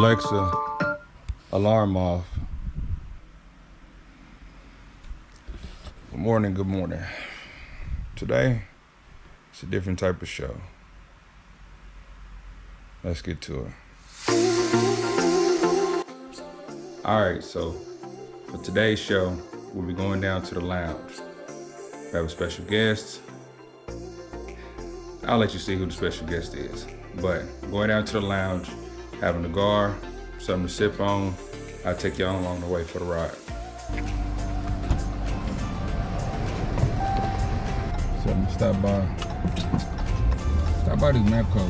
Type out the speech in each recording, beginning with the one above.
Alexa, alarm off. Good morning, good morning. Today, it's a different type of show. Let's get to it. Alright, so for today's show, we'll be going down to the lounge. We have a special guest. I'll let you see who the special guest is. But going down to the lounge, having a cigar, something to sip on. I'll take y'all along the way for the ride. Something to stop by. Stop by this Mapco.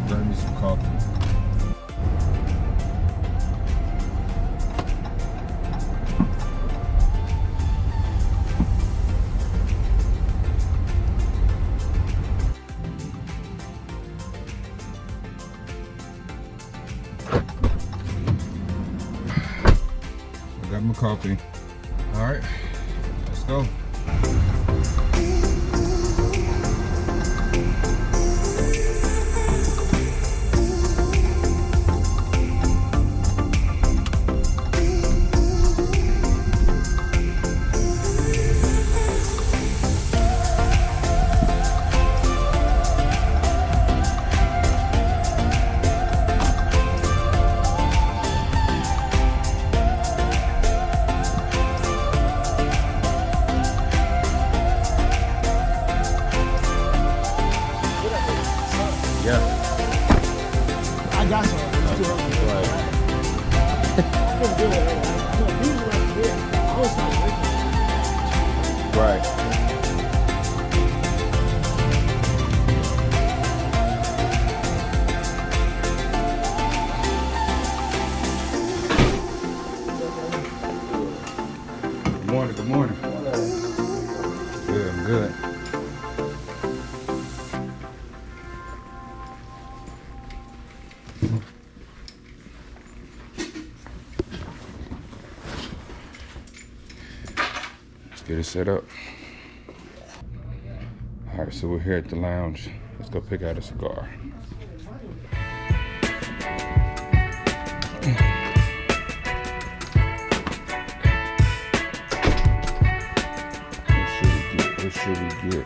Grab me some coffee. I got my coffee. All right, let's go. Yeah. I got some. Right. I couldn't do it. I know these right here. I was not drinking. Right. Good morning, good morning. Good, I'm good. Let's get it set up. All right, so we're here at the lounge. Let's go pick out a cigar. What should we get?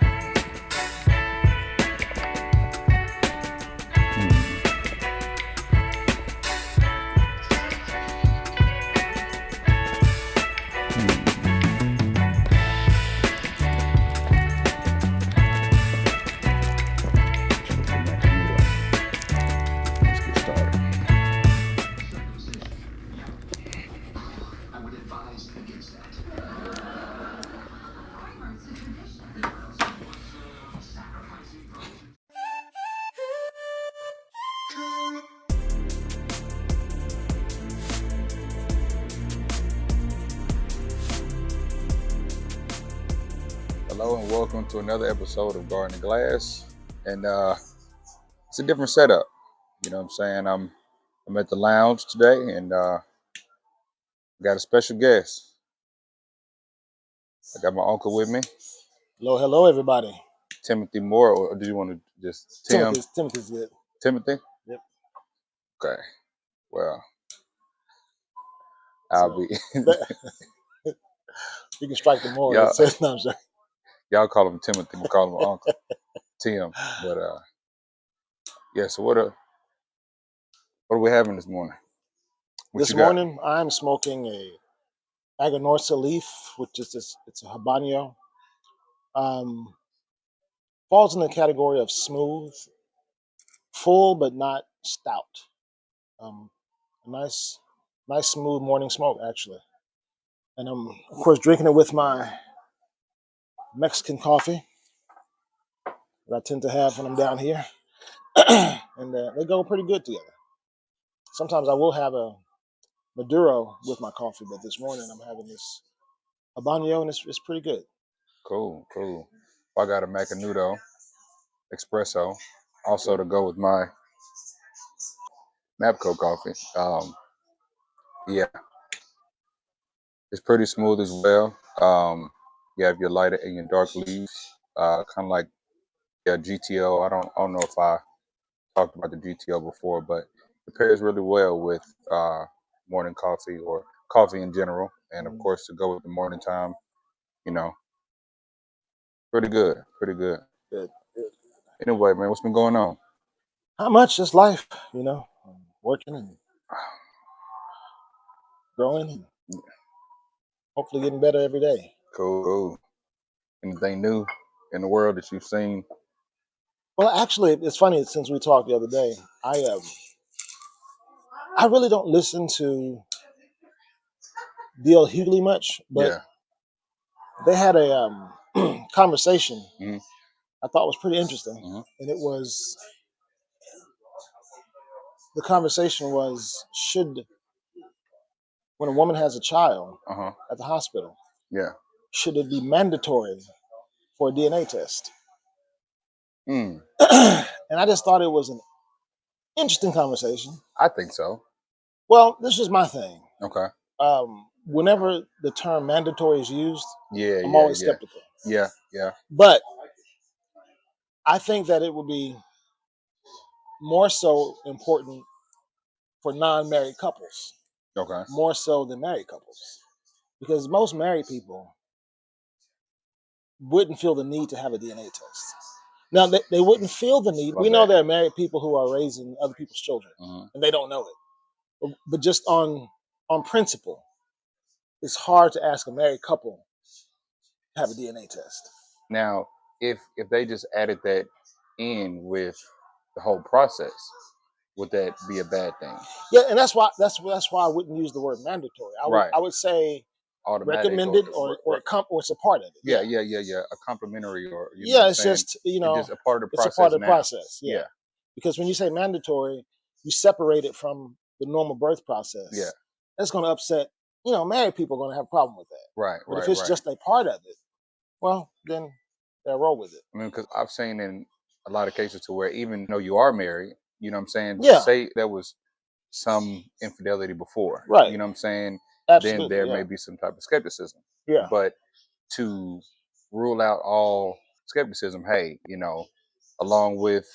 Let's get started. I would advise against that. Hello and welcome to another episode of Garden and Glass. And it's a different setup. You know what I'm saying? I'm at the lounge today and got a special guest. I got my uncle with me, Hello, everybody. Timothy Moore, or do you want to just Timothy's good. Timothy? Yep. Okay. Well, I'll So, be you can strike the more. y'all, No, I'm sorry. y'all call him Timothy, we call him Uncle Tim. But yeah, so what are we having this morning? What This you got? morning, I'm smoking a Aganorsa leaf, which is it's a habanero. Falls in the category of smooth, full but not stout. A nice smooth morning smoke actually. And I'm of course drinking it with my Mexican coffee that I tend to have when I'm down here, and they go pretty good together. Sometimes I will have a Maduro with my coffee, but this morning I'm having this habanero, and it's pretty good. Cool. I got a Macanudo espresso, also to go with my Mapco coffee. Yeah, it's pretty smooth as well. You have your lighter and your dark leaves, kind of like GTO. I don't know if I talked about the GTO before, but It pairs really well with morning coffee or coffee in general, and of Mm, course to go with the morning time, you know, pretty good, pretty good. good, good. Anyway, man, what's been going on? How much is life, working and growing and hopefully getting better every day. Cool, cool. Anything new in the world that you've seen? Well, actually, it's funny since we talked the other day. I really don't listen to D.L. Hughley much, but Yeah. they had a conversation Hmm. I thought was pretty interesting, Hmm. and it was the conversation was should when a woman has a child Uh huh. at the hospital, Yeah. should it be mandatory for a DNA test? Mm. And I just thought it was an interesting conversation. I think so. Well, this is my thing. Okay. Whenever the term mandatory is used, Yeah, I'm yeah, always yeah, skeptical. yeah, yeah. But I think that it would be more so important for non-married couples, Okay. more so than married couples, because most married people wouldn't feel the need to have a DNA test. Now, they wouldn't feel the need. My We know bad. there are married people who are raising other people's children, Hmm. and they don't know it. But just on principle, it's hard to ask a married couple to have a DNA test. Now, if they just added that in with the whole process, would that be a bad thing? Yeah, and that's why I wouldn't use the word mandatory. I would Right. I would say Automatic recommended or it's a part of it. yeah, Yeah, yeah, yeah, yeah. A complimentary, or you know what yeah. I'm It's saying? just It's just a part of the it's a part process of the now. process. Yeah, Yeah, because when you say mandatory, you separate it from the normal birth yeah. process. That's going to upset. Married people are going to have a problem with that. Right, But if right, it's right. just a part of it, well, then they'll roll with it. I mean, because I've seen in a lot of cases to where even though you are married, you know what I'm saying, Yeah, say there was some infidelity before, right. you know what I'm saying, then Absolutely. there Yeah, may be some type of skepticism. yeah. But to rule out all skepticism, hey, along with,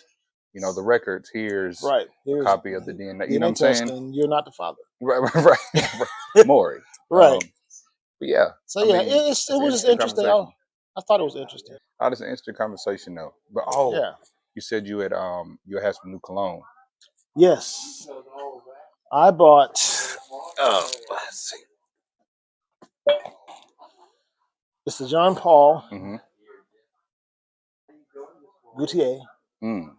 the records, here's Right. a Here's copy of the DNA, you know what DNA I'm test, saying? and you're not the father. Right, right, right, right. Maury. Right. But yeah, So I yeah, mean, it it's an was just interesting interesting. conversation. I thought it was interesting. Oh, it's an interesting conversation though. But Yeah. you said you had some new cologne. Yes. I bought. Let's see. It's the John Paul Mm-hmm. Gaultier Mm.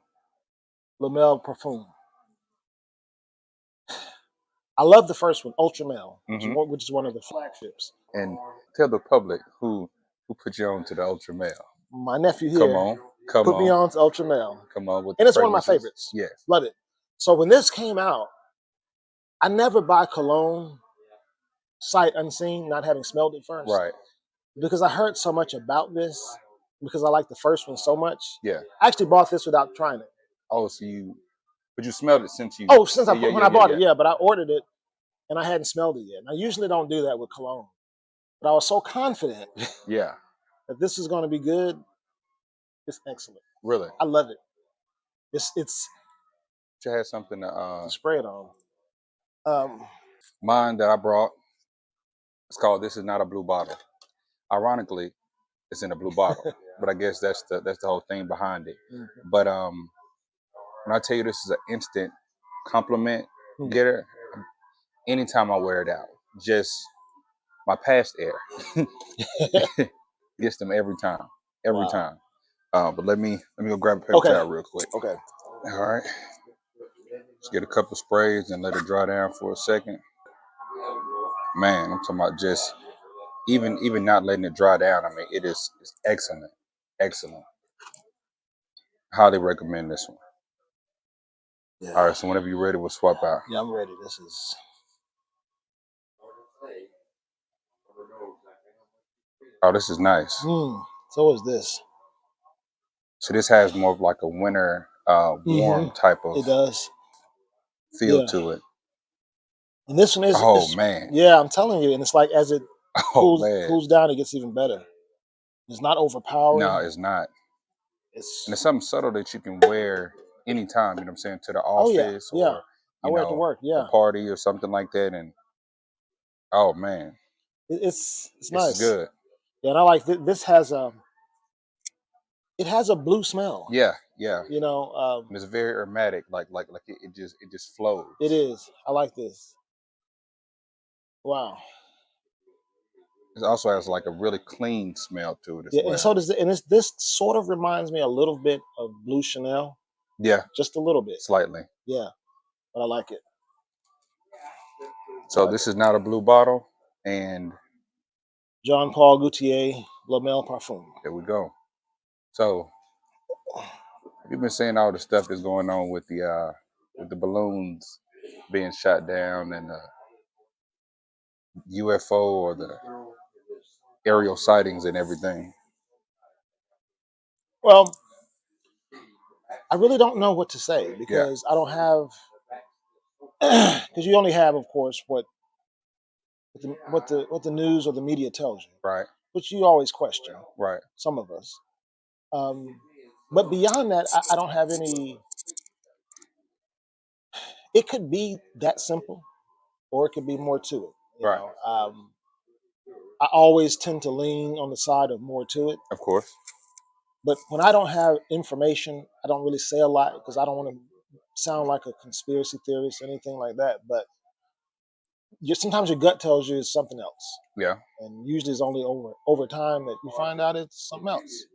Lamel Parfum. I love the first one, Ultra Male, Mm-hmm. which is one of the flagships. And tell the public who put you on to the Ultra Male. My nephew Come here on, come put me on, on to Ultra Male, come on with the and it's one of my fragrances. favorites. Yes. Love it. So when this came out, I never buy cologne sight unseen, not having smelled it first, Right. because I heard so much about this. Because I like the first one so much, Yeah. I actually bought this without trying it. Oh, but you smelled it since you. Oh, since Yeah, yeah, when yeah, I yeah, bought yeah. it, yeah, but I ordered it and I hadn't smelled it yet. And I usually don't do that with cologne, but I was so confident Yeah. that this is going to be good. It's excellent. Really. I love it. It's You had something to spray it on. Um, mine that I brought. It's called "This Is Not a Blue Bottle." Ironically, it's in a blue bottle, but I guess that's the whole thing behind it. But when I tell you this is an instant compliment getter, anytime I wear it out, just my past air gets them every time, every wow. time. But let me go grab a paper Okay. towel real quick. Okay. All right, let's get a couple sprays and let it dry down for a second. Man, I'm talking about just even not letting it dry down. I mean, it's excellent, excellent. Highly recommend this one. All Yeah. right, so whenever you're ready, we'll swap out. Yeah, I'm ready. This is. Oh, this is nice. So is this. So this has more of like a winter, warm type of It does. feel Yeah. to it. And this one Oh is man. yeah, I'm telling you, and it's like as it Oh man. cools down, it gets even better. It's not No, overpowering. it's not. And It's it's something subtle that you can wear anytime, you know what I'm saying, to the oh yeah, office yeah. or I wear it to work. a Yeah, party or something like that, and oh man, it's this is nice. good. Yeah, and I like this has it has a blue smell. Yeah, yeah. You know, And it's very aromatic, like it just flows. it is. I like this. Wow. It also has like a really clean smell to it as Yeah, and well. so does and this sort of reminds me a little bit of Blue Chanel, Yeah, just a little bit. slightly. Yeah, but I like it. I So like this it. is not a blue bottle, and Jean Paul Gaultier Lamel Parfum. there we go. So you've been seeing all the stuff that's going on with the balloons being shot down and the UFO or the aerial sightings and everything. Well, I really don't know what to say Yeah, because I don't have because you only have, of course, what the news or the media tells you, right, which you always question. right, Some of us, um, but beyond that, I don't have any. It could be that simple, or it could be more to it. right. I always tend to lean on the side of more to it. Of course. But when I don't have information, I don't really say a lot because I don't want to sound like a conspiracy theorist or anything like that. But sometimes your gut tells you it's something else, Yeah. and usually it's only over time that you find out it's something else.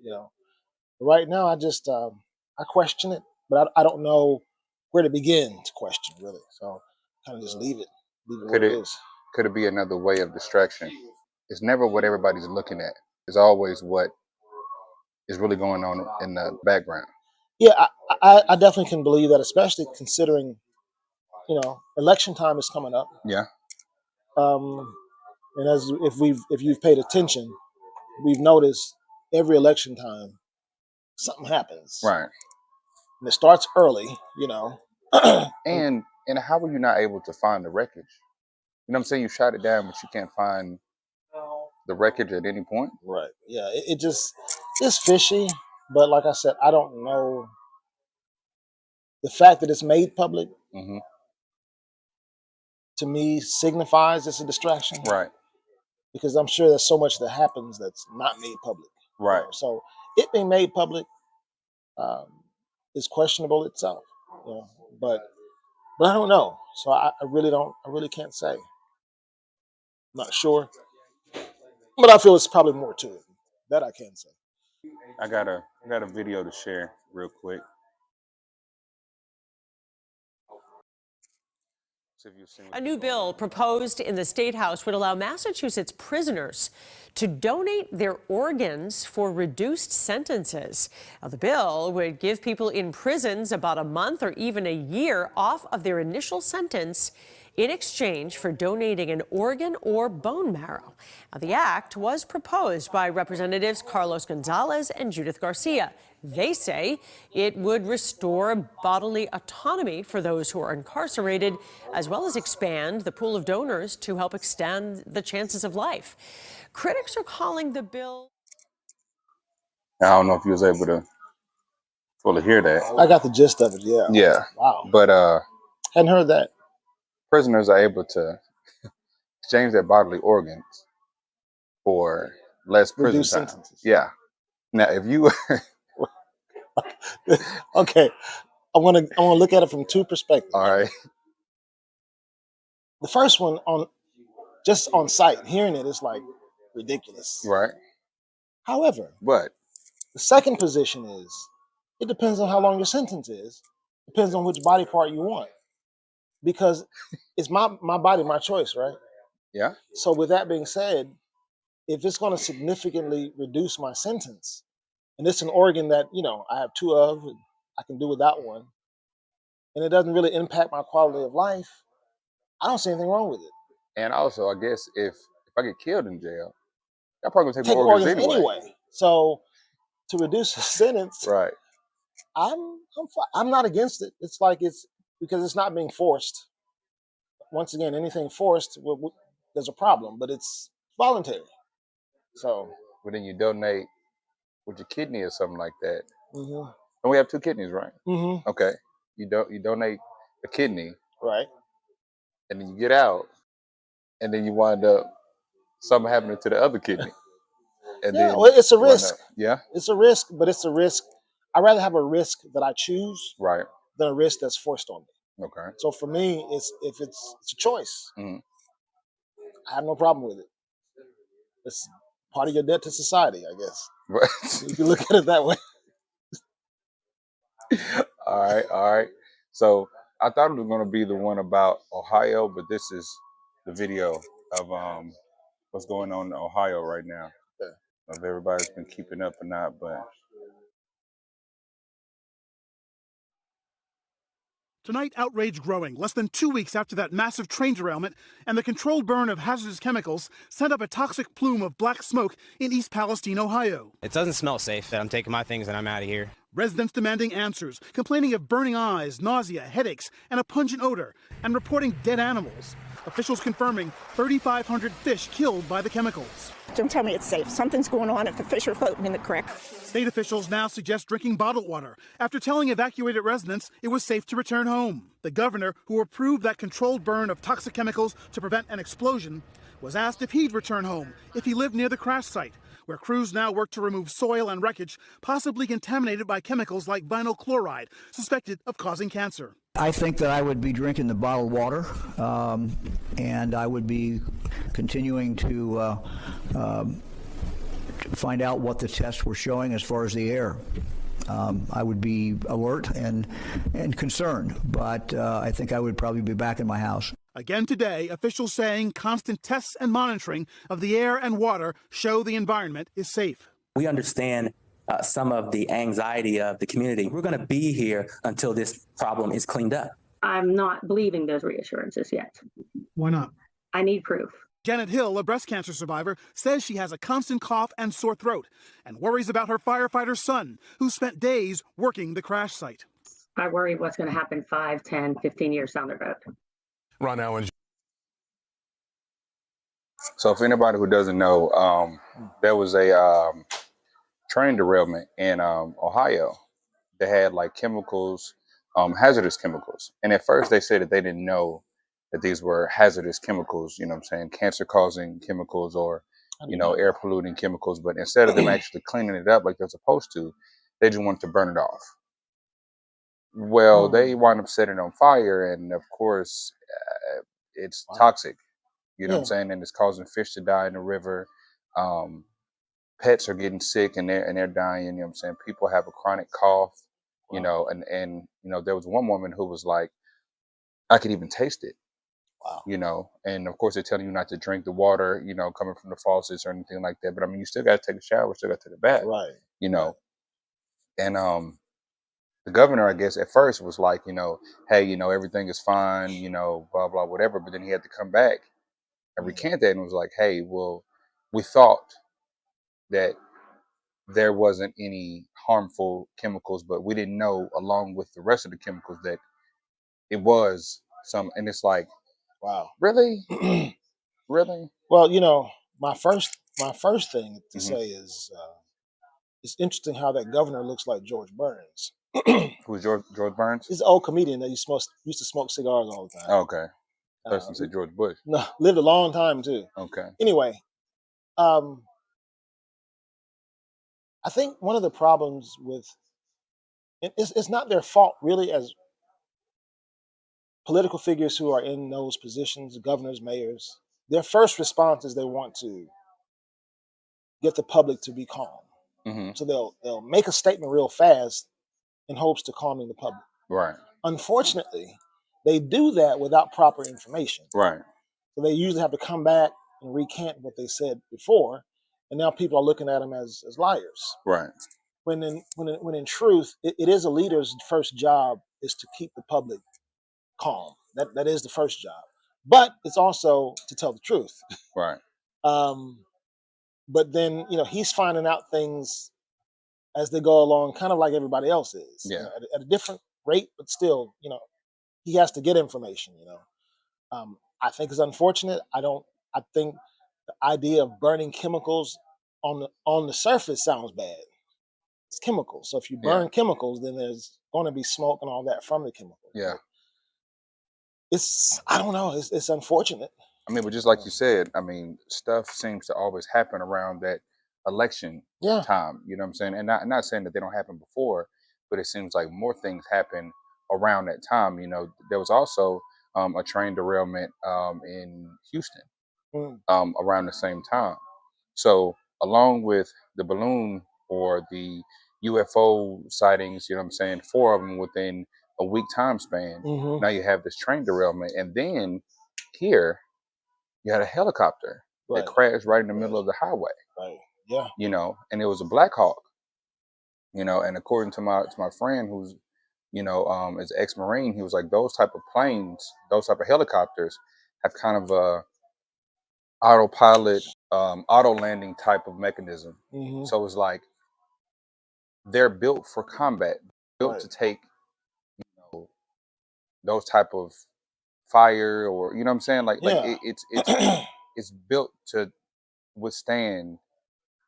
But right now, I question it, but I don't know where to begin to question really. So kind of just leave it Could where it it is. could it be another way of distraction? It's never what everybody's looking at. It's always what is really going on in the background. Yeah, I definitely can believe that, especially considering election time is coming up. Yeah. Um, and as if you've paid attention, we've noticed every election time something happens, Right. and it starts early. And And how were you not able to find the wreckage? You know what I'm saying? You shot it down, but you can't find the wreckage at any point. right, yeah, it just it's fishy. But like I said, I don't know the fact that it's made public Hmm. to me signifies it's a distraction Right. because I'm sure there's so much that happens that's not made public. Right. So it being made public um, is questionable itself. You know, but I don't know. So I really don't. I really can't say. I'm not sure, but I feel it's probably more to it that I can say. I got a video to share real quick. See if you've seen A what's new been going bill on. proposed in the State House would allow Massachusetts prisoners to donate their organs for reduced sentences. Now, the bill would give people in prisons about a month or even a year off of their initial sentence in exchange for donating an organ or bone marrow. Now, the act was proposed by Representatives Carlos Gonzalez and Judith Garcia. They say it would restore bodily autonomy for those who are incarcerated, as well as expand the pool of donors to help extend the chances of life. Critics are calling the bill. I don't know if you was able to fully hear that. I got the gist of it. Yeah. Yeah. Wow. But Hadn't heard that. prisoners are able to exchange their bodily organs for less prison Reduced time. sentences. Yeah. Now, if you Okay. I want to look at it from two perspectives. all right, The first one on just on sight, hearing it is like ridiculous. right, However, but the second position is it depends on how long your sentence is. Depends on which body part you want. Because it's my body, my choice, right? yeah, So with that being said, if it's going to significantly reduce my sentence, and it's an organ that, I have two of, and I can do without one, and it doesn't really impact my quality of life, I don't see anything wrong with it. and also I guess if I get killed in jail, y'all probably gonna take my Take organs organs anyway. anyway. So to reduce the sentence, Right. I'm not against it. It's like it's because it's not being forced. Once again, anything forced, there's a problem, but it's voluntary. So, But then you donate with your kidney or something like that. hmm And we have two kidneys, right? hmm Okay. You donate a kidney Right. and then you get out, and then you wind up something happening to the other kidney, and Yeah. then Well, it's a you wind risk. up, yeah, It's a risk, but it's a risk. I'd rather have a risk that I choose right, than a risk that's forced on me. okay, So for me, it's a choice. mm. I have no problem with it. It's part of your debt to society, I guess. You can look at it that way. All right. So I thought it was going to be the one about Ohio, but this is the video of what's going on in Ohio right now. Yeah. If everybody's been keeping up or not, but Tonight, outrage growing, less than 2 weeks after that massive train derailment and the controlled burn of hazardous chemicals sent up a toxic plume of black smoke in East Palestine, Ohio. It doesn't smell safe. I'm taking my things and I'm out of here. Residents demanding answers, complaining of burning eyes, nausea, headaches, and a pungent odor, and reporting dead animals. Officials confirming 3,500 fish killed by the chemicals. Don't tell me it's safe. Something's going on if the fish are floating in the creek. State officials now suggest drinking bottled water after telling evacuated residents it was safe to return home. The governor, who approved that controlled burn of toxic chemicals to prevent an explosion, was asked if he'd return home if he lived near the crash site, where crews now work to remove soil and wreckage possibly contaminated by chemicals like vinyl chloride, suspected of causing cancer. I think that I would be drinking the bottled water, and I would be continuing to find out what the tests were showing as far as the air. I would be alert and concerned, but I think I would probably be back in my house. Again today, officials saying constant tests and monitoring of the air and water show the environment is safe. We understand some of the anxiety of the community. We're going to be here until this problem is cleaned up. I'm not believing those reassurances yet. Why not? I need proof. Janet Hill, a breast cancer survivor, says she has a constant cough and sore throat and worries about her firefighter son, who spent days working the crash site. I worry what's going to happen 5, 10, 15 years down the road. Ron Allen. so if anybody who doesn't know, there was a train derailment in Ohio. They had like chemicals, hazardous chemicals, and at first they said that they didn't know that these were hazardous chemicals. You know what I'm saying? Cancer-causing chemicals or air polluting chemicals. But instead of them actually cleaning it up like they're supposed to, they just wanted to burn it off. Well, they wind up setting it on fire, and of course, it's toxic. You know what I'm saying? And it's causing fish to die in the river. Pets are getting sick and they're dying. You know what I'm saying? People have a chronic cough. You know, and there was one woman who was like, I could even taste it. Wow. You know, and of course they're telling you not to drink the water, coming from the faucets or anything like that. But I mean, you still got to take a shower, still got to take a bath. Right. And the governor, I guess, at first was like, hey, everything is fine, blah, blah, whatever. But then he had to come back and recant that and was like, hey, well, we thought that there wasn't any harmful chemicals, but we didn't know, along with the rest of the chemicals, that it was some. And it's like, wow, really, really. Well, my first thing to say is it's interesting how that governor looks like George Burns. Who's George Burns? He's an old comedian that used to smoke cigars all the time. Okay. Person said George Bush. No, lived a long time too. Okay. Anyway, I think one of the problems with it's not their fault really, as political figures who are in those positions, governors, mayors. Their first response is they want to get the public to be calm. Mm-hmm. So they'll make a statement real fast in hopes to calming the public. Right. Unfortunately, they do that without proper information. Right. So they usually have to come back and recant what they said before, and now people are looking at them as liars. Right. When in truth, it is a leader's first job is to keep the public calm. That is the first job, but it's also to tell the truth. Right. But then he's finding out things as they go along, kind of like everybody else is. Yeah. At a different rate, but still, he has to get information. I think it's unfortunate. I think the idea of burning chemicals on the surface sounds bad. It's chemicals. So if you burn chemicals, then there's going to be smoke and all that from the chemicals. Yeah. I don't know. It's unfortunate. I mean, but just like you said, I mean, stuff seems to always happen around that election Yeah. time. You know what I'm saying? And not saying that they don't happen before, but it seems like more things happen around that time. You know, there was also a train derailment in Houston Mm. around the same time. So along with the balloon or the UFO sightings, you know what I'm saying, 4 of them within a week time span. Hmm. Now you have this train derailment, and then here you had a helicopter that Right. crashed right in the middle of the highway, Right. Yeah. you know, and it was a Black Hawk, you know, and according to my friend who's, you know, is ex-Marine, he was like, those type of planes, those type of helicopters have kind of a autopilot, auto landing type of mechanism. Hmm. So it's like they're built for combat, built Right. to take, you know, those type of fire, or you know what I'm saying, like Yeah. it's built to withstand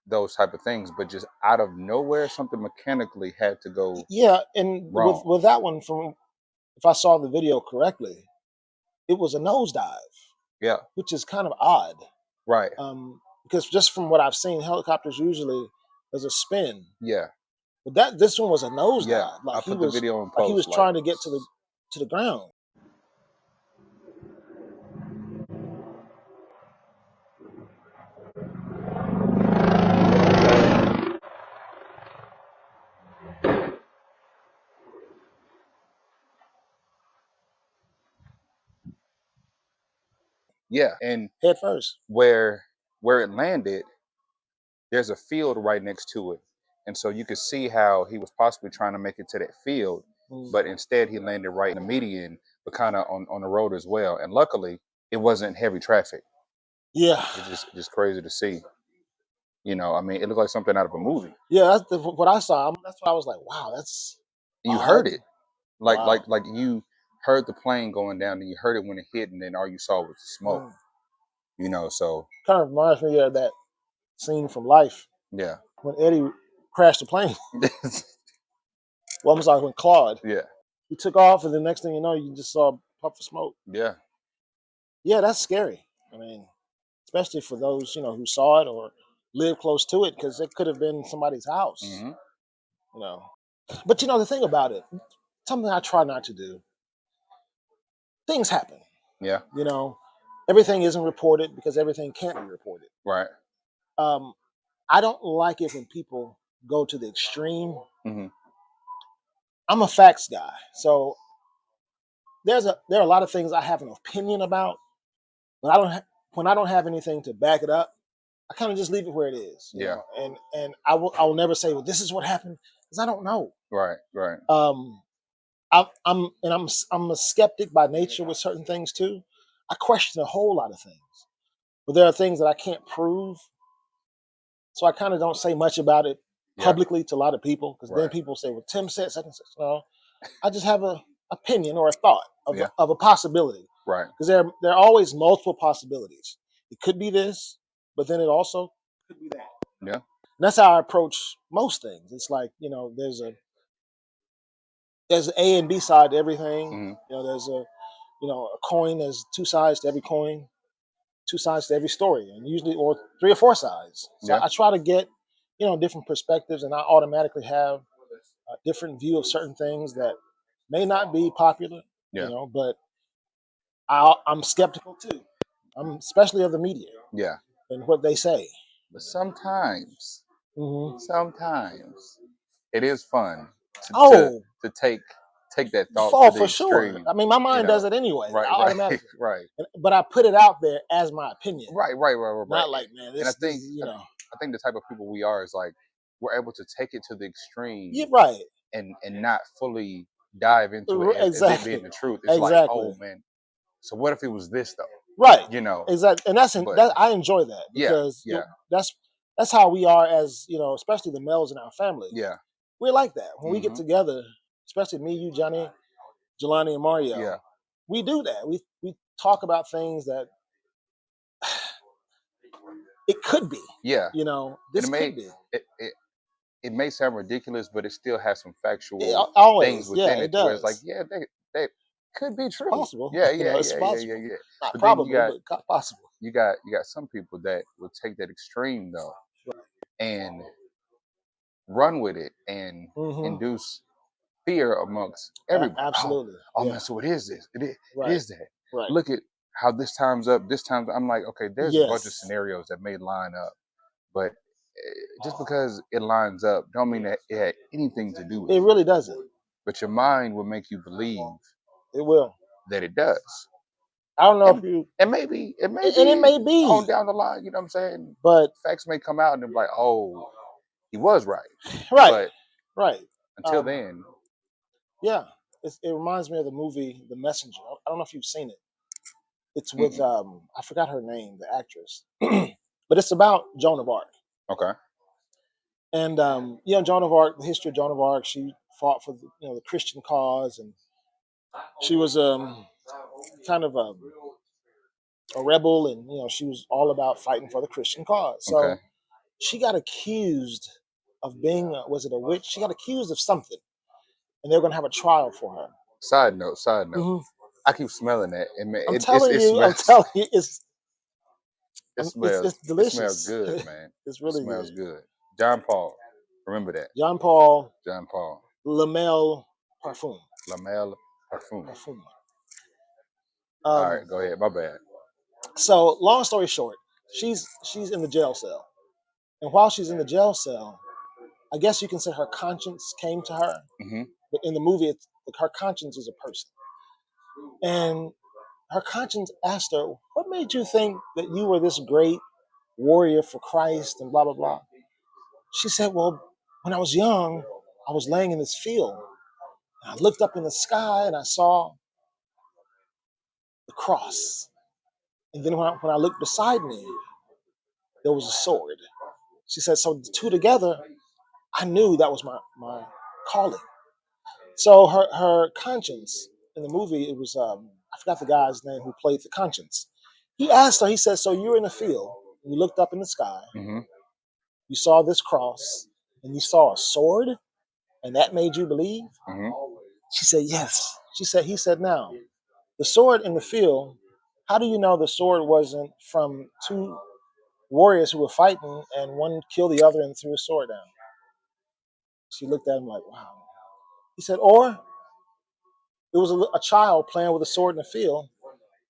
those type of things, but just out of nowhere, something mechanically had to go Yeah, and with wrong. that one, from if I saw the video correctly, it was a nosedive, Yeah, which is kind of odd. right. Because just from what I've seen, helicopters usually there's a spin, Yeah, but this one was a yeah. nosedive. I put the video in Like he was post. Like, trying to get to the ground. yeah, and Head first. where it landed, there's a field right next to it, and so you could see how he was possibly trying to make it to that field, Mm. but instead he landed right in the median, but kind of on the road as well. And luckily, it wasn't heavy traffic. Yeah, It's just crazy to see. You know, I mean, it looked like something out of a movie. yeah. What I saw. That's why I was like, wow, that's And you heard odd. it, Wow. like you heard the plane going down, and you heard it when it hit, and then all you saw was the smoke. Mm. You know, so Kind of reminds me of that scene from Life yeah, when Eddie crashed the plane. Well, I'm sorry, when Claude yeah, he took off, and the next thing you know, you just saw a puff of smoke. yeah, Yeah, that's scary. I mean, especially for those who saw it or live close to it, because it could have been somebody's house. hmm You know, but the thing about it, something I try not to do. Things happen. yeah, You know, everything isn't reported because everything can't be reported. right, Um, I don't like it when people go to the extreme. hmm I'm a facts guy, so there are a lot of things I have an opinion about, but when I don't have anything to back it up, I kind of just leave it where it is. yeah, And I will never say, well, this is what happened, because I don't know. right, right, Um, I'm a skeptic by nature with certain things too. I question a whole lot of things, but there are things that I can't prove, so I kind of don't say much about it yeah, publicly to a lot of people, because then right, people say, well, Tim said such and such. No, I just have a opinion or a thought of yeah, of a possibility, right, because there are always multiple possibilities. It could be this, but then it also could be that. yeah, And that's how I approach most things. It's like there's an A and B side to everything. hmm There's a coin. There's two sides to every coin, two sides to every story, and usually or three or four sides. So yeah, I try to get different perspectives, and I automatically have a different view of certain things that may not be popular. yeah, But I'm skeptical too. I'm especially of the media yeah. and what they say. But sometimes, Hmm. sometimes it is fun Oh, to take that thought to fall the for sure. extreme. I mean, my You mind does know, it anyway, right, right, automatically. right, But I put it out there as my opinion, right, right, right, right, right. not like, man, And I this think is I think the type of people we are is like we're able to take it to the yeah, extreme right, and not fully dive into it as it being exactly, the truth. It's like, exactly, oh man, so what if it was this though? right, You know, exactly, and but that I enjoy that, yeah, because yeah, that's how we are as especially the males in our family. yeah, We're like that when we get hmm together, especially me, you, Johnny, Jelani, and yeah, Mario. We do that. We talk about things that it could be. yeah. And This could be. it, it it may sound ridiculous, but it still has some It factual things always, yeah, within it it to where it's like, does. yeah, they Could be true. Possible. Yeah, You yeah, know, it's yeah, yeah, yeah, possible. yeah. Not But then probable, but possible. you got some people that will take that extreme though and run with it and Hmm. induce fear amongst everybody. Oh, Absolutely. oh Yeah. man, so it is this. It Right. is that. Right. Look at how this time's up, this time's I'm like, okay, there's a bunch of Yes. scenarios that may line up, but just because it lines up don't mean that it had anything to do with It it. really doesn't. But your mind will make you believe It will. that it does. I don't know if And you, it may be and it may be, on down the line, you know what I'm saying? but Facts may come out and they're like, oh, he was right. right. But Right. until then, Yeah. It reminds me of the movie The Messenger. I don't know if you've seen it. It's with mm-mm. I forgot her name, the actress, but it's about Joan of Arc. Okay. And you know, Joan of Arc, the history of Joan of Arc, she fought for the Christian cause, and she was kind of a rebel, and she was all about fighting for the Christian cause. Okay. So she got accused of being was it a witch? She got accused of something, and they're going to have a trial for her. Side note. Hmm. I keep smelling that. I'm It telling you, I'm smells. telling you, It it's smells. It smells delicious. good, man. It's It really smells good. good. John Paul. Remember that. John Paul John Paul. Lamel Parfum. Lamel Parfum. Parfum. All right, go ahead. My bad. So long story short, she's in the jail cell, and while she's in the jail cell, I guess you can say her conscience came to her. Hmm. But in the movie, it's her conscience is a person, and her conscience asked her, "What made you think that you were this great warrior for Christ?" And blah blah blah. She said, "Well, when I was young, I was laying in this field, and I looked up in the sky, and I saw the cross, and then when I looked beside me, there was a sword." She said, "So the two together, I knew that was my calling." So her conscience in the movie, it was I forgot the guy's name who played the conscience. He asked her, he said, "So you were in the field, you looked up in the sky, Hmm. you saw this cross, and you saw a sword, and that made you believe?" Hmm. She said, "Yes." He said, "Now, the sword in the field, how do you know the sword wasn't from two warriors who were fighting and one killed the other and threw a sword down?" She looked at him like, "Wow." He said, "Or it was a child playing with a sword in the field,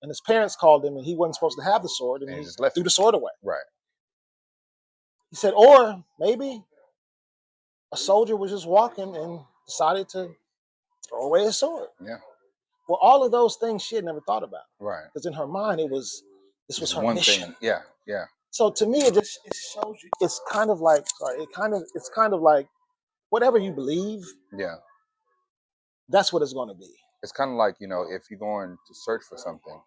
and his parents called him, and he wasn't supposed to have the sword, and And he just left threw it. the sword away." Right. He said, "Or maybe a soldier was just walking and decided to throw away his sword." Yeah. Well, all of those things she had never thought about, Right. because in her mind this was Just her one mission. thing. Yeah. Yeah. So to me, it shows you. It's kind of like it's kind of like whatever you believe, Yeah. that's what it's going to be. It's kind of like, if you're going to search for something,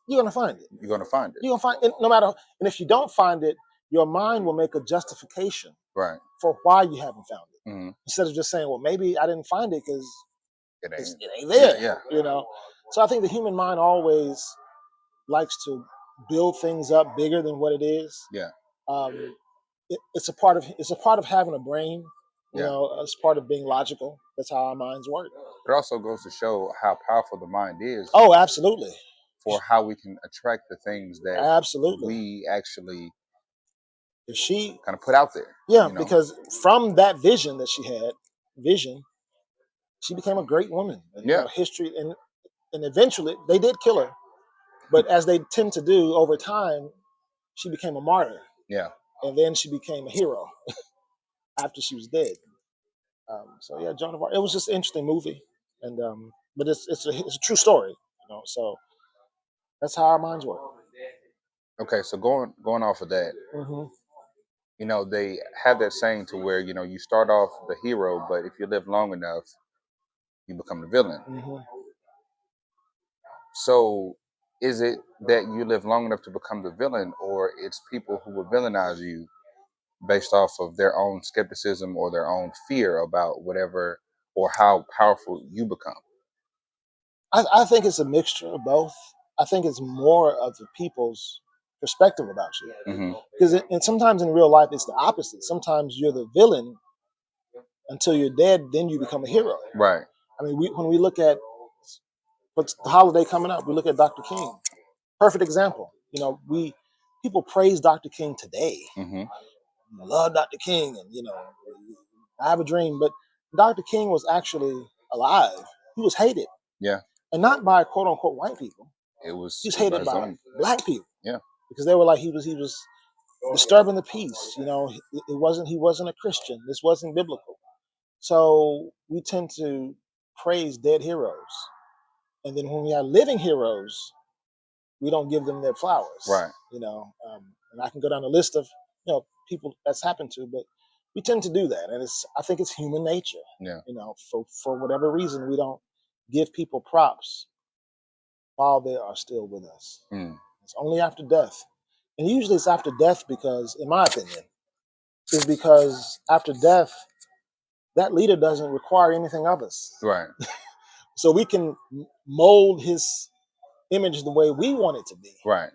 You're going to find it. you're going to find it. You're going to find it no matter. And if you don't find it, your mind will make a justification Right. for why you haven't found it, Hmm. instead of just saying, "Well, maybe I didn't find it because It ain't. it ain't there." Yeah. So I think the human mind always likes to build things up bigger than what it is. Yeah. Um, it's a part of having a brain. Yeah. It's part of being logical. That's how our minds work. It also goes to show how powerful the mind is Oh, absolutely, for how we can attract the things that absolutely. we actually She, kind of put out there. yeah, because from that vision that she had, she became a great woman. And, Yeah. history, and eventually they did kill her, but as they tend to do over time, she became a martyr, Yeah. and then she became a hero after she was dead. So yeah, Joan of Arc. It was just an interesting movie, and but it's a true story. So that's how our minds work. Okay. So going off of that, Hmm. they have that saying to where, you start off the hero, but if you live long enough, you become the villain. Hmm. So is it that you live long enough to become the villain, or it's people who will villainize you based off of their own skepticism or their own fear about whatever or how powerful you become? I think it's a mixture of both. I think it's more of the people's perspective about you, Hmm. because and sometimes in real life it's the opposite. Sometimes you're the villain until you're dead, then you become a hero. Right. I mean, when we look at But the holiday coming up, we look at Dr. King. Perfect example. You know, people praise Dr. King today. Mm-hmm. I love Dr. King, and I have a dream. But Dr. King was actually alive. He was hated, Yeah. and not by quote unquote white people. It was. He was It was by hated his by own. black people. Yeah. Because they were like he was disturbing the peace. You know, he wasn't a Christian. This wasn't biblical. So we tend to praise dead heroes, and then when we have living heroes, we don't give them their flowers. Right. And I can go down a list of people that's happened to, but we tend to do that, and I think it's human nature. Yeah. For whatever reason, we don't give people props while they are still with us. Mm. It's only after death, and usually it's after death because, in my opinion, is because after death, that leader doesn't require anything of us, Right. so we can mold his image the way we want it to be. Right.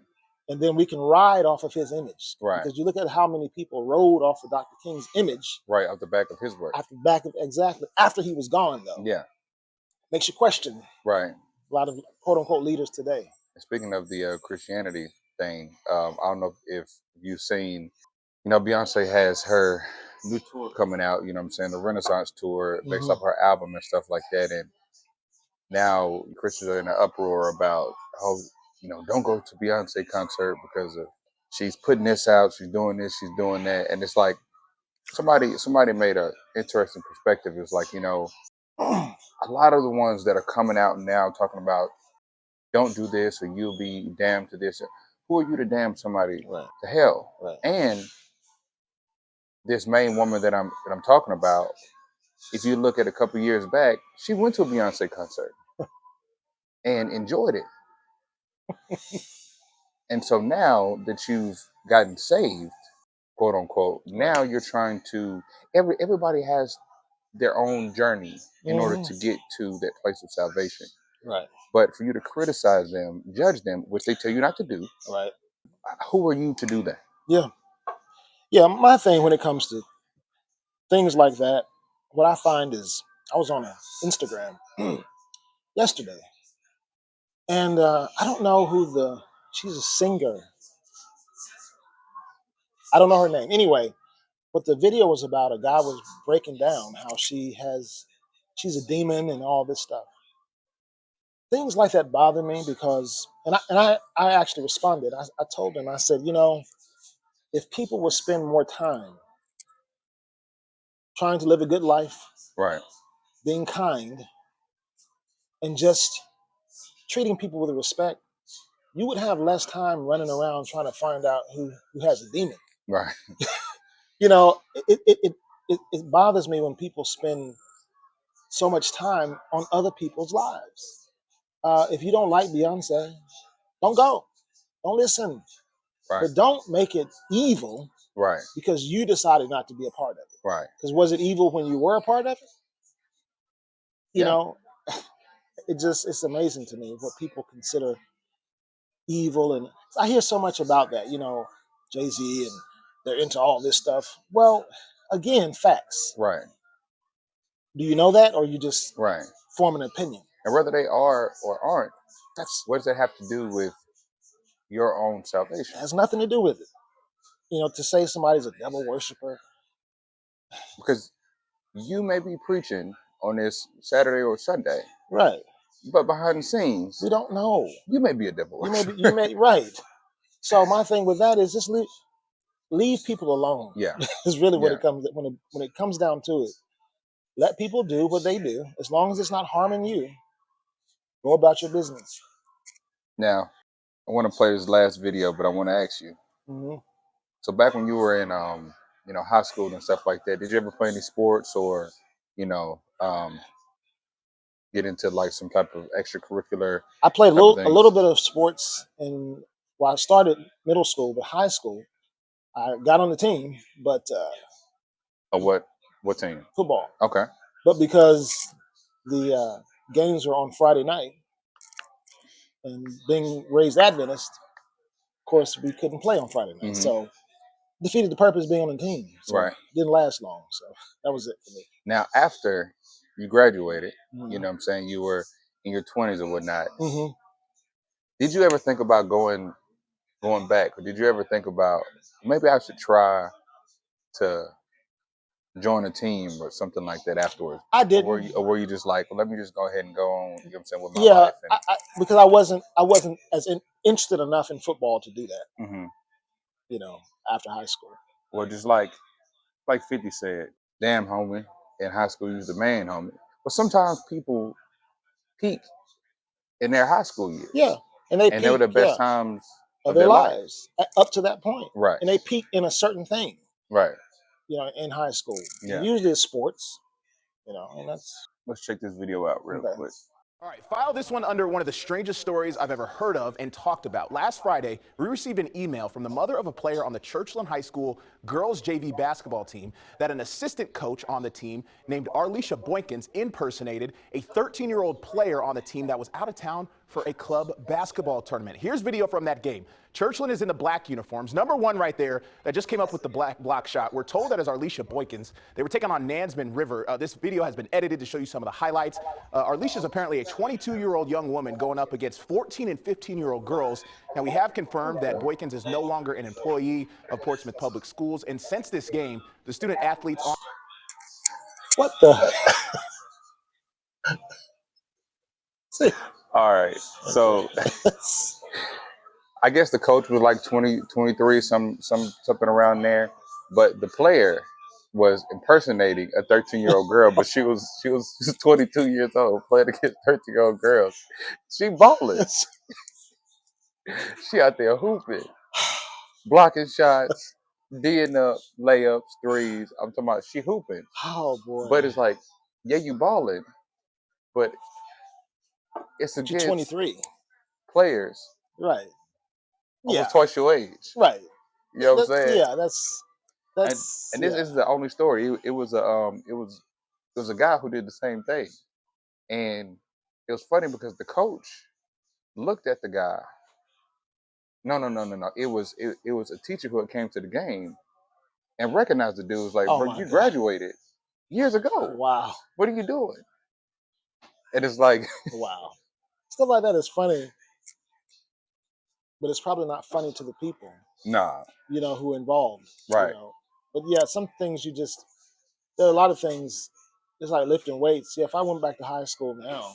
And then we can ride off of his image. Right. Because you look at how many people rode off of Dr. King's image. Right, off the back of his work. Exactly. After he was gone, though. Yeah. Makes you question. Right. A lot of quote unquote leaders today. Speaking of the Christianity thing, I don't know if you've seen, Beyonce has her new tour coming out, you know what I'm saying, the Renaissance tour based off her album and stuff like that. And now Christians are in an uproar about how, don't go to Beyonce concert because she's putting this out, she's doing this, she's doing that. And it's like somebody made a interesting perspective. It's like, a lot of the ones that are coming out now talking about don't do this or you'll be damned to this. Who are you to damn somebody to hell? Right. And this main woman that I'm talking about, if you look at a couple years back, she went to a Beyonce concert and enjoyed it. And so now that you've gotten saved, quote unquote, now you're trying to everybody has their own journey in order to get to that place of salvation. Right. But for you to criticize them, judge them, which they tell you not to do, right? Who are you to do that? Yeah. Yeah. My thing when it comes to things like that, what I find is I was on Instagram yesterday, and I don't know she's a singer. I don't know her name. Anyway, what the video was about, a guy was breaking down how she's a demon and all this stuff. Things like that bother me because, I actually responded. I told him, I said, if people would spend more time trying to live a good life, Right. being kind, and just treating people with respect, you would have less time running around trying to find out who has a demon. Right. It bothers me when people spend so much time on other people's lives. If you don't like Beyonce, don't go. Don't listen. Right. But don't make it evil Right. because you decided not to be a part of it. Right. Because was it evil when you were a part of it? You know, it's amazing to me what people consider evil. And I hear so much about that, Jay-Z, and they're into all this stuff. Well, again, facts. Right. Do you know that, or you just Right. form an opinion? And whether they are or aren't, what does that have to do with your own salvation? It has nothing to do with it. To say somebody's a devil worshiper. Because you may be preaching on this Saturday or Sunday. Right. But behind the scenes, we don't know. You may be a devil worshiper. You may right. So my thing with that is just leave people alone. Yeah. It's really what it comes when it comes down to it. Let people do what they do. As long as it's not harming you, go about your business. Now, I want to play this last video, but I want to ask you. Mm-hmm. So back when you were in, high school and stuff like that, did you ever play any sports or, get into like some type of extracurricular? I played a little bit of sports, and I started middle school, but high school, I got on the team, but what team? Football. Okay. But because the games were on Friday night, and being raised Adventist, of course, we couldn't play on Friday night. Mm-hmm. So defeated the purpose of being on the team. So right. Didn't last long. So that was it for me. Now, after you graduated, mm-hmm. You know what I'm saying, you were in your 20s or whatnot. Mm-hmm. Did you ever think about going back, or did you ever think about maybe I should try to join a team or something like that afterwards? I Or didn't. were you just like, well, let me just go ahead and go on, you know what I'm saying, with my Yeah, life? And because I wasn't as interested enough in football to do that. Mhm. You know, after high school. Well, just like 50 said, damn homie, in high school you was the man homie. But sometimes people peak in their high school years. Yeah, and they And they were peak. the best times Of of their their life. lives up to that point. Right. And they peak in a certain thing. Right. You know, in high school. Yeah. And usually it's sports. You know, and that's. Let's check this video out real quick. All right, file this one under one of the strangest stories I've ever heard of and talked about. Last Friday, we received an email from the mother of a player on the Churchland High School girls JV basketball team that an assistant coach on the team named Arlisha Boykins impersonated a 13-year-old player on the team that was out of town for a club basketball tournament. Here's video from that game. Churchland is in the black uniforms. Number one right there that just came up with the black block shot. We're told that is Arlisha Boykins. They were taking on Nansman River. This video has been edited to show you some of the highlights. Arlisha is apparently a 22-year-old young woman going up against 14 and 15-year-old girls. Now, we have confirmed that Boykins is no longer an employee of Portsmouth Public Schools. And since this game, the student athletes on... What the? All right. So I guess the coach was like 20, 23, something around there. But the player was impersonating a 13-year-old girl, but she was 22 years old, playing against 13-year-old girls. She balling. She out there hooping, blocking shots, D'ing up layups, threes. I'm talking about she hooping. Oh boy. But it's like, yeah, you balling, but it's She's against 23. players Right. almost twice your age. Right. You know what I'm saying? Yeah, that's and this isn't the only story. It was a guy who did the same thing, and it was funny because the coach looked at the guy. No. It was a teacher who had came to the game and recognized the dude. Was like, Oh bro, my you God. graduated years ago. Wow. What are you doing? And it's like, wow. Stuff like that is funny, but it's probably not funny to the people. nah. You know, who are involved. Right. You know? But yeah, some things there are a lot of things, just like lifting weights. Yeah, if I went back to high school now,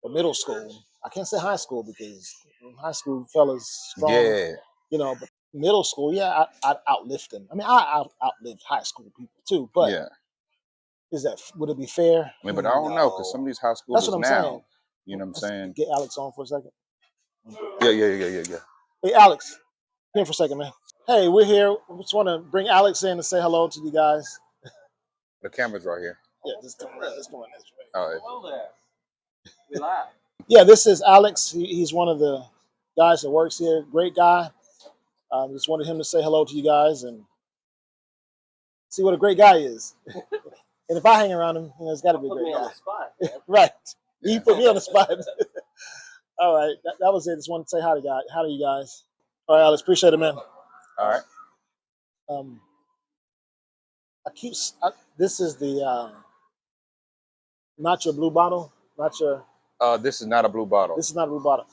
or middle school, I can't say high school because high school fellas strong. Yeah. You know, but middle school, yeah, I'd outlift them. I mean, I outlived high school people too, but yeah. Would it be fair? I mean, but I don't know because some of these high schools That's what I'm now, saying. you know what I'm saying? Get Alex on for a second. Yeah. Hey, Alex, come here for a second, man. Hey, we're here. We just want to bring Alex in to say hello to you guys. The camera's right here. Yeah, just come around. Let's go on this way. All right. Hello there. We live. Yeah, this is Alex. He's one of the guys that works here. Great guy. Just wanted him to say hello to you guys and see what a great guy is. And if I hang around him, it's got to be a great guy. On the spot, right. Yeah. He put me on the spot. All right. That was it. Just wanted to say hi to you guys. All right, Alex. Appreciate it, man. All right. This is the not your blue bottle, not your. This is not a blue bottle. This is not a blue bottle.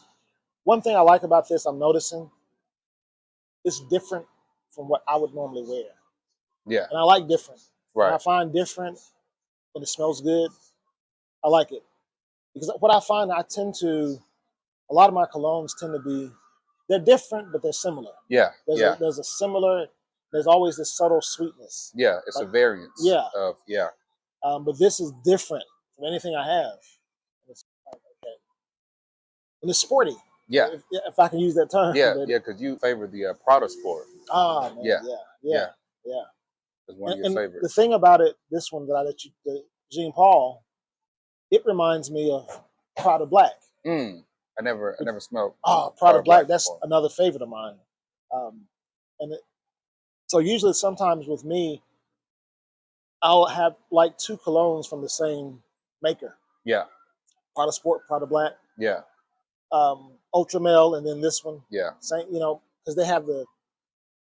One thing I like about this, I'm noticing, it's different from what I would normally wear. Yeah. And I like different. Right. When I find different and it smells good, I like it. Because what I find, a lot of my colognes tend to be, they're different, but they're similar. Yeah. There's always this subtle sweetness. Yeah, it's a variance. Yeah. But this is different from anything I have. And it's sporty. Yeah. If I can use that term. Yeah, because you favor the Prada Sport. Oh, man. Yeah. It's one of your favorites. The thing about it, this one that I let you, the Jean Paul, it reminds me of Prada Black. I never smelled. Prada Black. That's another favorite of mine. So usually, sometimes with me, I'll have like two colognes from the same maker. Yeah. Prada Sport, Prada Black. Yeah. Ultra Male, and then this one. Yeah. Same, because they have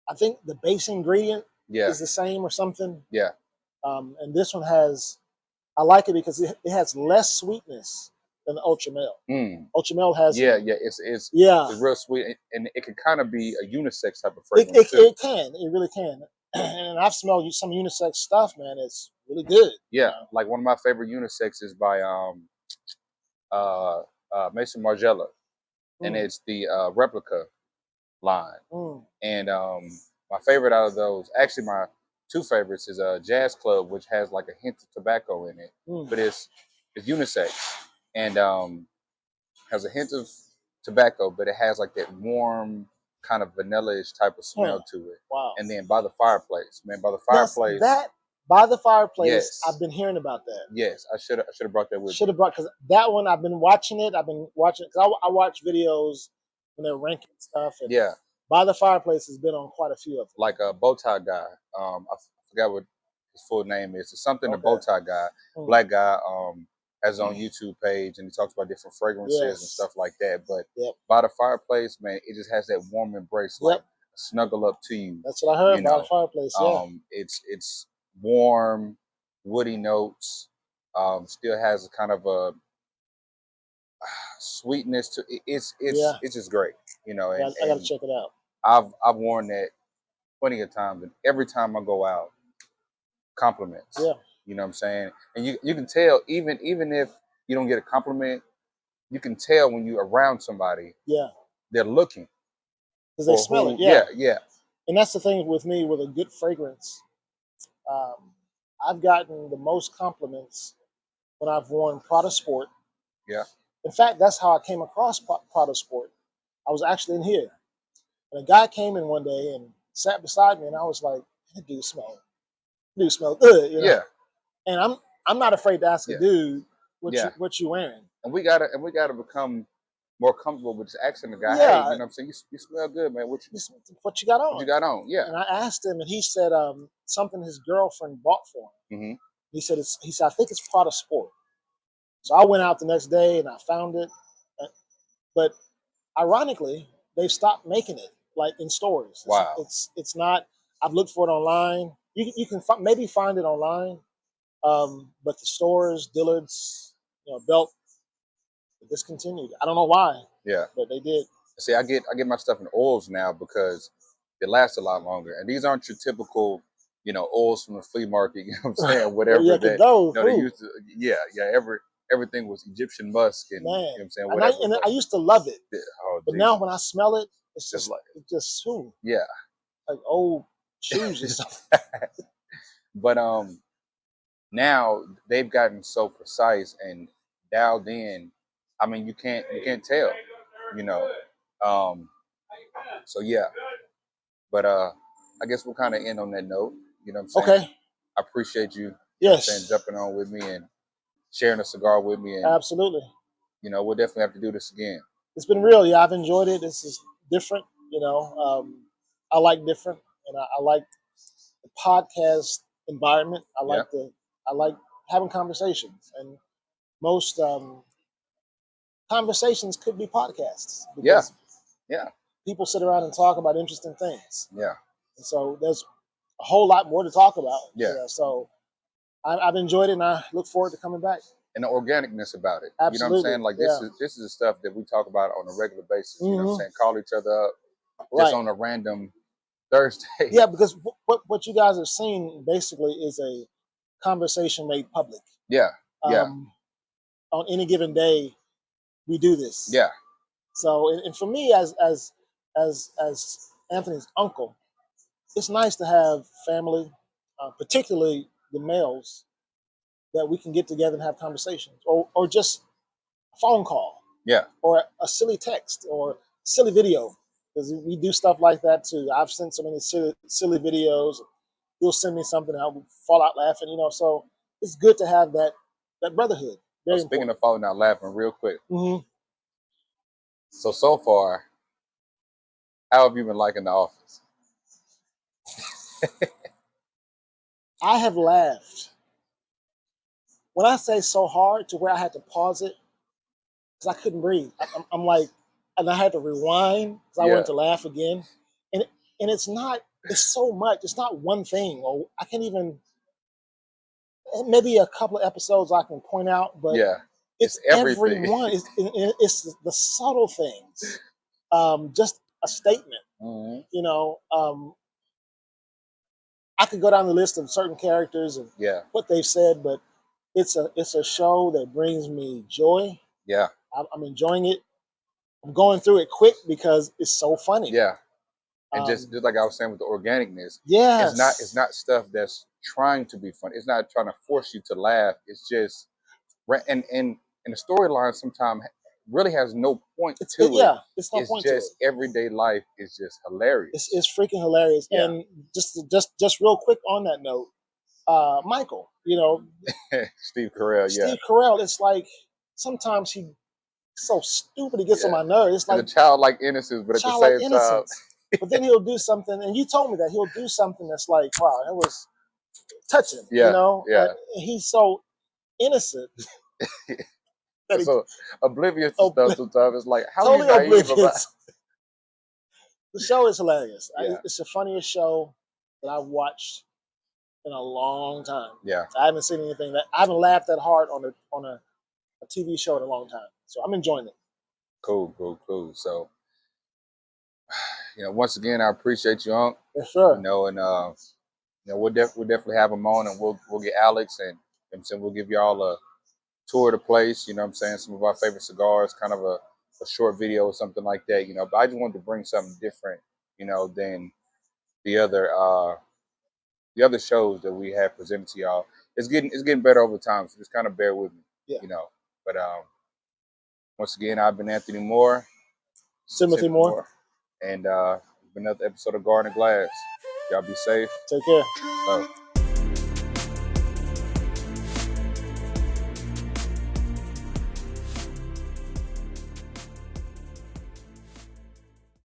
I think the base ingredient is the same or something. Yeah. And this one I like it because it has less sweetness than the Ultra Male. Mm. Ultra Male has Yeah, yeah. It's yeah, real sweet, and it can kind of be a unisex type of it, fragrance too. it can, it really can. And I've smelled some unisex stuff, man. It's really good. Yeah, like one of my favorite unisex is by Mason Margiela, and Mm. it's the replica line. Mm. And my favorite out of those, actually my two favorites, is a Jazz Club, which has like a hint of tobacco in it, Mm. but it's unisex and has a hint of tobacco, but it has like that warm kind of vanilla-ish type of smell to it. Wow. And then By the Fireplace, man, By the Yes, Fireplace. that By the Fireplace, Yes. I've been hearing about that. Yes, I should have brought that with Should have brought, because that one I've been watching it. I've been watching it because I watch videos when they're ranking stuff. And Yeah. By the Fireplace has been on quite a few of them. Like a bow tie guy. I forgot what his full name is. It's something the bow tie guy, black guy. Has his own YouTube page, and he talks about different fragrances and stuff like that. But By the Fireplace, man, it just has that warm embrace, like snuggle up to you. That's what I heard. You By know? the Fireplace. Yeah. It's warm, woody notes. Still has a kind of a sweetness to it. It's just great, you know. And, I gotta check it out. I've worn that plenty of times, and every time I go out, compliments. Yeah. You know what I'm saying? And you can tell, even if you don't get a compliment, you can tell when you're around somebody. Yeah. They're looking. Because they smell it. Yeah. Yeah. And that's the thing with me with a good fragrance. I've gotten the most compliments when I've worn Prada Sport. Yeah. In fact, that's how I came across Prada Sport. I was actually in here, and a guy came in one day and sat beside me, and I was like, "That dude smell good," you know? Yeah. And I'm not afraid to ask a dude what you wearing. And we gotta become more comfortable with just asking the guy, Yeah. hey, you know what I'm saying? You smell good, man. What you got on? What you got on? Yeah. And I asked him, and he said something his girlfriend bought for him. Mm-hmm. He said I think it's Prada Sport. So I went out the next day and I found it, but ironically, they've stopped making it like in stores. Wow. It's not. I've looked for it online. You can maybe find it online, but the stores, Dillard's, Belt, discontinued. I don't know why. Yeah. But they did. See, I get my stuff in oils now because it lasts a lot longer, and these aren't your typical, oils from the flea market. You know what I'm saying? Whatever Yeah, that they used to. Yeah. Everything was Egyptian musk, and Man. you know what I'm saying, whatever. And I used to love it, but geez. now when I smell it, it's just yeah, like old shoes or something. But now they've gotten so precise and dialed in. I mean, you can't tell, So yeah, but I guess we'll kind of end on that note. You know what I'm saying? Okay. I appreciate you. Yes. Jumping on with me and sharing a cigar with me. And absolutely. We'll definitely have to do this again. It's been real. Yeah, I've enjoyed it. This is different. I like different, and I like the podcast environment. I like having conversations, and most conversations could be podcasts. Because yeah. People sit around and talk about interesting things. Yeah. And so there's a whole lot more to talk about. Yeah. So I've enjoyed it, and I look forward to coming back. And the organicness about it. Absolutely. You know what I'm saying? Like this is the stuff that we talk about on a regular basis. You know what I'm saying? Call each other up just on a random Thursday. Yeah, because what you guys have seen basically is a conversation made public. Yeah. On any given day, we do this. Yeah. So, and for me, as Anthony's uncle, it's nice to have family, particularly the males, that we can get together and have conversations, or just a phone call. Yeah. Or a silly text or silly video, because we do stuff like that too. I've sent so many silly videos. He'll send me something, I will fall out laughing. So it's good to have that brotherhood. Very Speaking of falling out laughing, real quick. Mm-hmm. So far, how have you been liking The Office? I have laughed. When I say so hard to where I had to pause it, because I couldn't breathe. I'm like, and I had to rewind because I wanted to laugh again. And it's so much. It's not one thing, or I can't even, maybe a couple of episodes I can point out, but It's everything. everyone. It's the subtle things. Just a statement. Mhm. You know, I could go down the list of certain characters and Yeah, what they've said, but it's a show that brings me joy. yeah, I'm enjoying it. I'm going through it quick because it's so funny. yeah. And Um, just like I was saying with the organicness, yes, it's not stuff that's trying to be funny. It's not trying to force you to laugh. It's just and the storyline sometimes really has no point to it. yeah, it's no It's point to it. just everyday life is just hilarious. It's freaking hilarious. Yeah. And just real quick on that note, Michael, Steve Carell, yeah. Steve Carell. It's like sometimes he's so stupid. He gets on Yeah. my nerves. It's And like the childlike innocence, but at the childlike same time, innocence. But then he'll do something, and you told me that he'll do something that's like, wow, that was touching. yeah, And yeah. he's so innocent that he So oblivious to stuff sometimes. It's like, how are you totally naive about oblivious. The show is hilarious. Yeah. It's the funniest show that I've watched in a long time. Yeah. I haven't seen anything that I haven't laughed that hard on a TV show in a long time. So I'm enjoying it. Cool, cool, cool. So, once again, I appreciate you, Unc. Yes, sir. And we'll definitely have him on, and we'll get Alex, and we'll give y'all a tour of the place. You know what I'm saying? Some of our favorite cigars, kind of a short video or something like that. But I just wanted to bring something different, than the other shows that we have presented to y'all. It's getting better over time, so just kind of bear with me. Yeah. But once again, I've been Anthony Moore. Timothy Moore. And it's been another episode of Garden Glass. Y'all be safe. Take care. Love.